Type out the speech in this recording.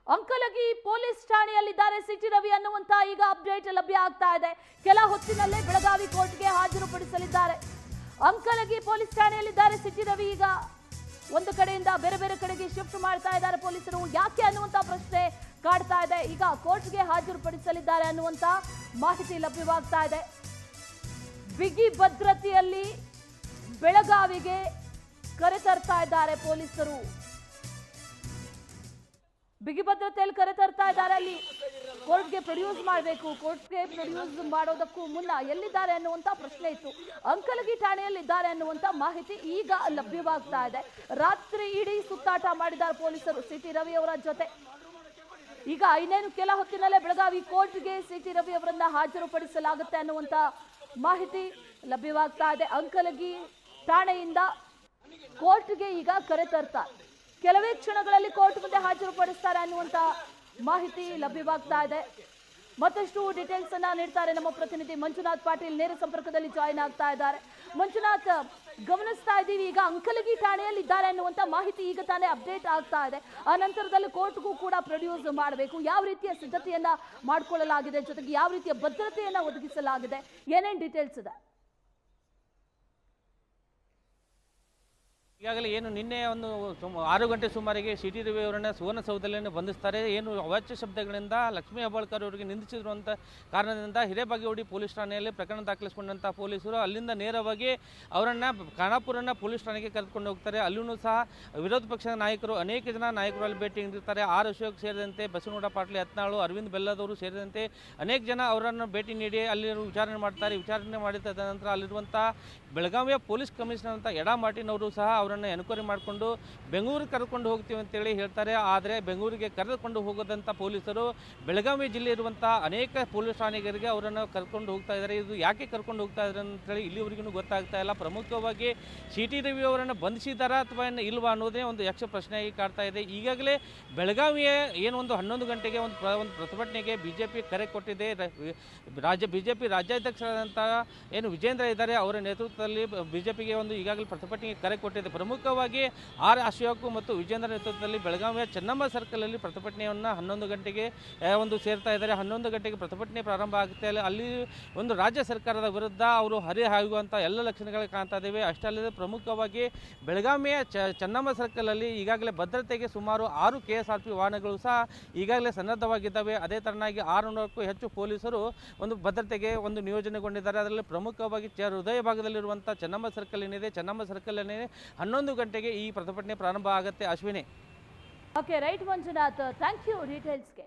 Ankalagi police ಠಾಣೆಯಲ್ಲಿದ್ದಾರೆ city Ravi ಅನ್ನುವಂತ ಈಗ update ಲಭ್ಯ ಆಗ್ತಾ ಇದೆ. ಕೆಲ ಹೊತ್ತಿನಲ್ಲೇ ಬೆಳಗಾವಿ ಕೋರ್ಟ್ಗೆ ಹಾಜರುಪಡಿಸಲಿದ್ದಾರೆ. Ankalagi police ಠಾಣೆಯಲ್ಲಿದ್ದಾರೆ city Ravi. ಈಗ ಒಂದು ಕಡೆಯಿಂದ ಬೇರೆ ಬೇರೆ ಕಡೆಗೆ ಶಿಫ್ಟ್ ಮಾಡ್ತಾ ಇದ್ದಾರೆ ಪೊಲೀಸರು. ಯಾಕೆ ಅನ್ನುವಂತ ಪ್ರಶ್ನೆ ಕಾಡ್ತಾ ಇದೆ. ಈಗ ಕೋರ್ಟ್ಗೆ ಹಾಜರುಪಡಿಸಲಿದ್ದಾರೆ ಅನ್ನುವಂತ ಮಾಹಿತಿ ಲಭ್ಯವಾಗ್ತಾ ಇದೆ. ಬಿಗಿ ಭದ್ರತೆಯಲ್ಲಿ ಬೆಳಗಾವಿಗೆ ಕರೆತರ್ತಾ ಇದ್ದಾರೆ ಪೊಲೀಸರು. ಬಿಗಿ ಭದ್ರತೆಯಲ್ಲಿ ಕರೆತರ್ತಾ ಇದ್ದಾರೆ. ಅಲ್ಲಿ ಕೋರ್ಟ್ಗೆ ಪ್ರೊಡ್ಯೂಸ್ ಮಾಡಬೇಕು. ಕೋರ್ಟ್ಗೆ ಪ್ರೊಡ್ಯೂಸ್ ಮಾಡೋದಕ್ಕೂ ಮುನ್ನ ಎಲ್ಲಿದ್ದಾರೆ ಅನ್ನುವಂತ ಪ್ರಶ್ನೆ ಇತ್ತು. ಅಂಕಲಗಿ ಠಾಣೆಯಲ್ಲಿದ್ದಾರೆ ಅನ್ನುವಂತ ಮಾಹಿತಿ ಈಗ ಲಭ್ಯವಾಗ್ತಾ ಇದೆ. ರಾತ್ರಿ ಇಡೀ ಸುತ್ತಾಟ ಮಾಡಿದ್ದಾರೆ ಪೊಲೀಸರು ಸಿಟಿ ರವಿ ಅವರ ಜೊತೆ. ಈಗ ಇನ್ನೇನು ಕೆಲ ಹೊತ್ತಿನಲ್ಲೇ ಬೆಳಗಾವಿ ಕೋರ್ಟ್ಗೆ ಸಿಟಿ ರವಿ ಅವರನ್ನ ಹಾಜರುಪಡಿಸಲಾಗುತ್ತೆ ಅನ್ನುವಂತ ಮಾಹಿತಿ ಲಭ್ಯವಾಗ್ತಾ ಇದೆ. ಅಂಕಲಗಿ ಠಾಣೆಯಿಂದ ಕೋರ್ಟ್ಗೆ ಈಗ ಕರೆತರ್ತಾರೆ. ಕೆಲವೇ ಕ್ಷಣಗಳಲ್ಲಿ ಕೋರ್ಟ್ ಮುಂದೆ ಹಾಜರುಪಡಿಸ್ತಾರೆ ಅನ್ನುವಂತ ಮಾಹಿತಿ ಲಭ್ಯವಾಗ್ತಾ ಇದೆ. ಮತ್ತಷ್ಟು ಡೀಟೇಲ್ಸ್ ಅನ್ನ ನೀಡ್ತಾರೆ ನಮ್ಮ ಪ್ರತಿನಿಧಿ ಮಂಜುನಾಥ್ ಪಾಟೀಲ್. ನೇರ ಸಂಪರ್ಕದಲ್ಲಿ ಜಾಯಿನ್ ಆಗ್ತಾ ಇದ್ದಾರೆ. ಮಂಜುನಾಥ್, ಗಮನಿಸ್ತಾ ಇದ್ದೀವಿ ಈಗ ಅಂಕಲಗಿ ಠಾಣೆಯಲ್ಲಿ ಇದ್ದಾರೆ ಅನ್ನುವಂತ ಮಾಹಿತಿ ಈಗ ತಾನೇ ಅಪ್ಡೇಟ್ ಆಗ್ತಾ ಇದೆ. ಆ ನಂತರದಲ್ಲಿ ಕೋರ್ಟ್ಗೂ ಕೂಡ ಪ್ರೊಡ್ಯೂಸ್ ಮಾಡಬೇಕು. ಯಾವ ರೀತಿಯ ಸಿದ್ಧತೆಯನ್ನ ಮಾಡಿಕೊಳ್ಳಲಾಗಿದೆ, ಜೊತೆಗೆ ಯಾವ ರೀತಿಯ ಭದ್ರತೆಯನ್ನ ಒದಗಿಸಲಾಗಿದೆ, ಏನೇನು ಡೀಟೇಲ್ಸ್ ಇದೆ? ಈಗಾಗಲೇ ಏನು ನಿನ್ನೆ ಒಂದು 6 ಗಂಟೆ ಸುಮಾರಿಗೆ ಸಿಟಿ ರವಿ ಅವರನ್ನು ಸುವರ್ಣಸೌಧದಲ್ಲಿ ಬಂಧಿಸ್ತಾರೆ. ಏನು ಅವಾಚ್ಯ ಶಬ್ದಗಳಿಂದ ಲಕ್ಷ್ಮೀ ಹೆಬ್ಬಾಳ್ಕರ್ ಅವರಿಗೆ ನಿಂದಿಸಿದ್ರು ಅಂತ ಕಾರಣದಿಂದ ಹಿರೇಬಾಗೇವಾಡಿ ಪೊಲೀಸ್ ಠಾಣೆಯಲ್ಲಿ ಪ್ರಕರಣ ದಾಖಲಿಸಿಕೊಂಡಂಥ ಪೊಲೀಸರು ಅಲ್ಲಿಂದ ನೇರವಾಗಿ ಅವರನ್ನು ಖಾನಾಪುರನ ಪೊಲೀಸ್ ಠಾಣೆಗೆ ಕರೆದುಕೊಂಡು ಹೋಗ್ತಾರೆ. ಅಲ್ಲೂ ಸಹ ವಿರೋಧ ಪಕ್ಷದ ನಾಯಕರು ಅನೇಕ ಜನ ನಾಯಕರು ಅಲ್ಲಿ ಭೇಟಿ ನೀಡಿರ್ತಾರೆ. ಆರ್ ಅಶೋಕ್ ಸೇರಿದಂತೆ ಬಸವನಗೌಡ ಪಾಟೀಲ್ ಯತ್ನಾಳು, ಅರವಿಂದ್ ಬೆಲ್ಲದವರು ಸೇರಿದಂತೆ ಅನೇಕ ಜನ ಅವರನ್ನು ಭೇಟಿ ನೀಡಿ ಅಲ್ಲಿ ವಿಚಾರಣೆ ಮಾಡ್ತಾರೆ. ವಿಚಾರಣೆ ಮಾಡಿದ ನಂತರ ಅಲ್ಲಿರುವಂಥ ಬೆಳಗಾವಿಯ ಪೊಲೀಸ್ ಕಮಿಷನರ್ ಅಂತ ಎಡಾ ಮಾರ್ಟಿನ್ ಅವರು ಸಹ ಅವರನ್ನು ಎನ್ಕ್ವೈರಿ ಮಾಡಿಕೊಂಡು ಬೆಂಗಳೂರಿಗೆ ಕರೆದುಕೊಂಡು ಹೋಗ್ತೀವಿ ಅಂತೇಳಿ ಹೇಳ್ತಾರೆ. ಆದರೆ ಬೆಂಗಳೂರಿಗೆ ಕರೆದುಕೊಂಡು ಹೋಗೋದಂಥ ಪೊಲೀಸರು ಬೆಳಗಾವಿ ಜಿಲ್ಲೆ ಇರುವಂಥ ಅನೇಕ ಪೊಲೀಸ್ ಠಾಣೆಗಳಿಗೆ ಅವರನ್ನು ಕರ್ಕೊಂಡು ಹೋಗ್ತಾ ಇದ್ದಾರೆ. ಇದು ಯಾಕೆ ಕರ್ಕೊಂಡು ಹೋಗ್ತಾ ಇದ್ದಾರೆ ಅಂತೇಳಿ ಇಲ್ಲಿವರೆಗೂ ಗೊತ್ತಾಗ್ತಾ ಇಲ್ಲ. ಪ್ರಮುಖವಾಗಿ ಸಿಟಿ ರವಿ ಅವರನ್ನು ಬಂಧಿಸಿದಾರಾ ಅಥವಾ ಇಲ್ವಾ ಅನ್ನೋದೇ ಒಂದು ಯಕ್ಷ ಪ್ರಶ್ನೆಯಾಗಿ ಕಾಡ್ತಾ ಇದೆ. ಈಗಾಗಲೇ ಬೆಳಗಾವಿಯ ಏನು ಒಂದು 11 ಗಂಟೆಗೆ ಒಂದು ಪ್ರತಿಭಟನೆಗೆ ಬಿಜೆಪಿ ಕರೆ ಕೊಟ್ಟಿದೆ. ಬಿಜೆಪಿ ರಾಜ್ಯಾಧ್ಯಕ್ಷರಾದಂಥ ಏನು ವಿಜೇಂದ್ರ ಇದ್ದಾರೆ ಅವರ ನೇತೃತ್ವದಲ್ಲಿ ಬಿಜೆಪಿಗೆ ಒಂದು ಈಗಾಗಲೇ ಪ್ರತಿಭಟನೆಗೆ ಕರೆ ಕೊಟ್ಟಿದೆ. ಪ್ರಮುಖವಾಗಿ ಆರ್ ಅಶೋಕ್ ಮತ್ತು ವಿಜೇಂದ್ರ ನೇತೃತ್ವದಲ್ಲಿ ಬೆಳಗಾವಿಯ ಚೆನ್ನಮ್ಮ ಸರ್ಕಲಲ್ಲಿ ಪ್ರತಿಭಟನೆಯನ್ನು 11 ಗಂಟೆಗೆ ಒಂದು ಸೇರ್ತಾ ಇದ್ದಾರೆ. 11 ಗಂಟೆಗೆ ಪ್ರತಿಭಟನೆ ಪ್ರಾರಂಭ ಆಗುತ್ತೆ. ಅಲ್ಲಿ ಒಂದು ರಾಜ್ಯ ಸರ್ಕಾರದ ವಿರುದ್ಧ ಅವರು ಹರಿಹಾಯುವಂಥ ಎಲ್ಲ ಲಕ್ಷಣಗಳು ಕಾಣ್ತಾ ಇದ್ದೇವೆ. ಅಷ್ಟೇ ಅಲ್ಲದೆ ಪ್ರಮುಖವಾಗಿ ಬೆಳಗಾವಿಯ ಚೆನ್ನಮ್ಮ ಸರ್ಕಲಲ್ಲಿ ಈಗಾಗಲೇ ಭದ್ರತೆಗೆ ಸುಮಾರು 6 KSRP ವಾಹನಗಳು ಸಹ ಈಗಾಗಲೇ ಸನ್ನದ್ಧವಾಗಿದ್ದಾವೆ. ಅದೇ ತರನಾಗಿ 600ಕ್ಕೂ ಹೆಚ್ಚು ಪೊಲೀಸರು ಒಂದು ಭದ್ರತೆಗೆ ಒಂದು ನಿಯೋಜನೆಗೊಂಡಿದ್ದಾರೆ. ಅದರಲ್ಲಿ ಪ್ರಮುಖವಾಗಿ ಹೃದಯ ಭಾಗದಲ್ಲಿರುವಂಥ ಚೆನ್ನಮ್ಮ ಸರ್ಕಲ್ ಏನಿದೆ, ಚೆನ್ನಮ್ಮ ಸರ್ಕಲಲ್ಲಿ 11 ಗಂಟೆಗೆ ಈ ಪ್ರತಿಭಟನೆ ಪ್ರಾರಂಭ ಆಗುತ್ತೆ. Ashwini. Okay, right Manjunath, thank you ಡೀಟೇಲ್ಸ್ಗೆ.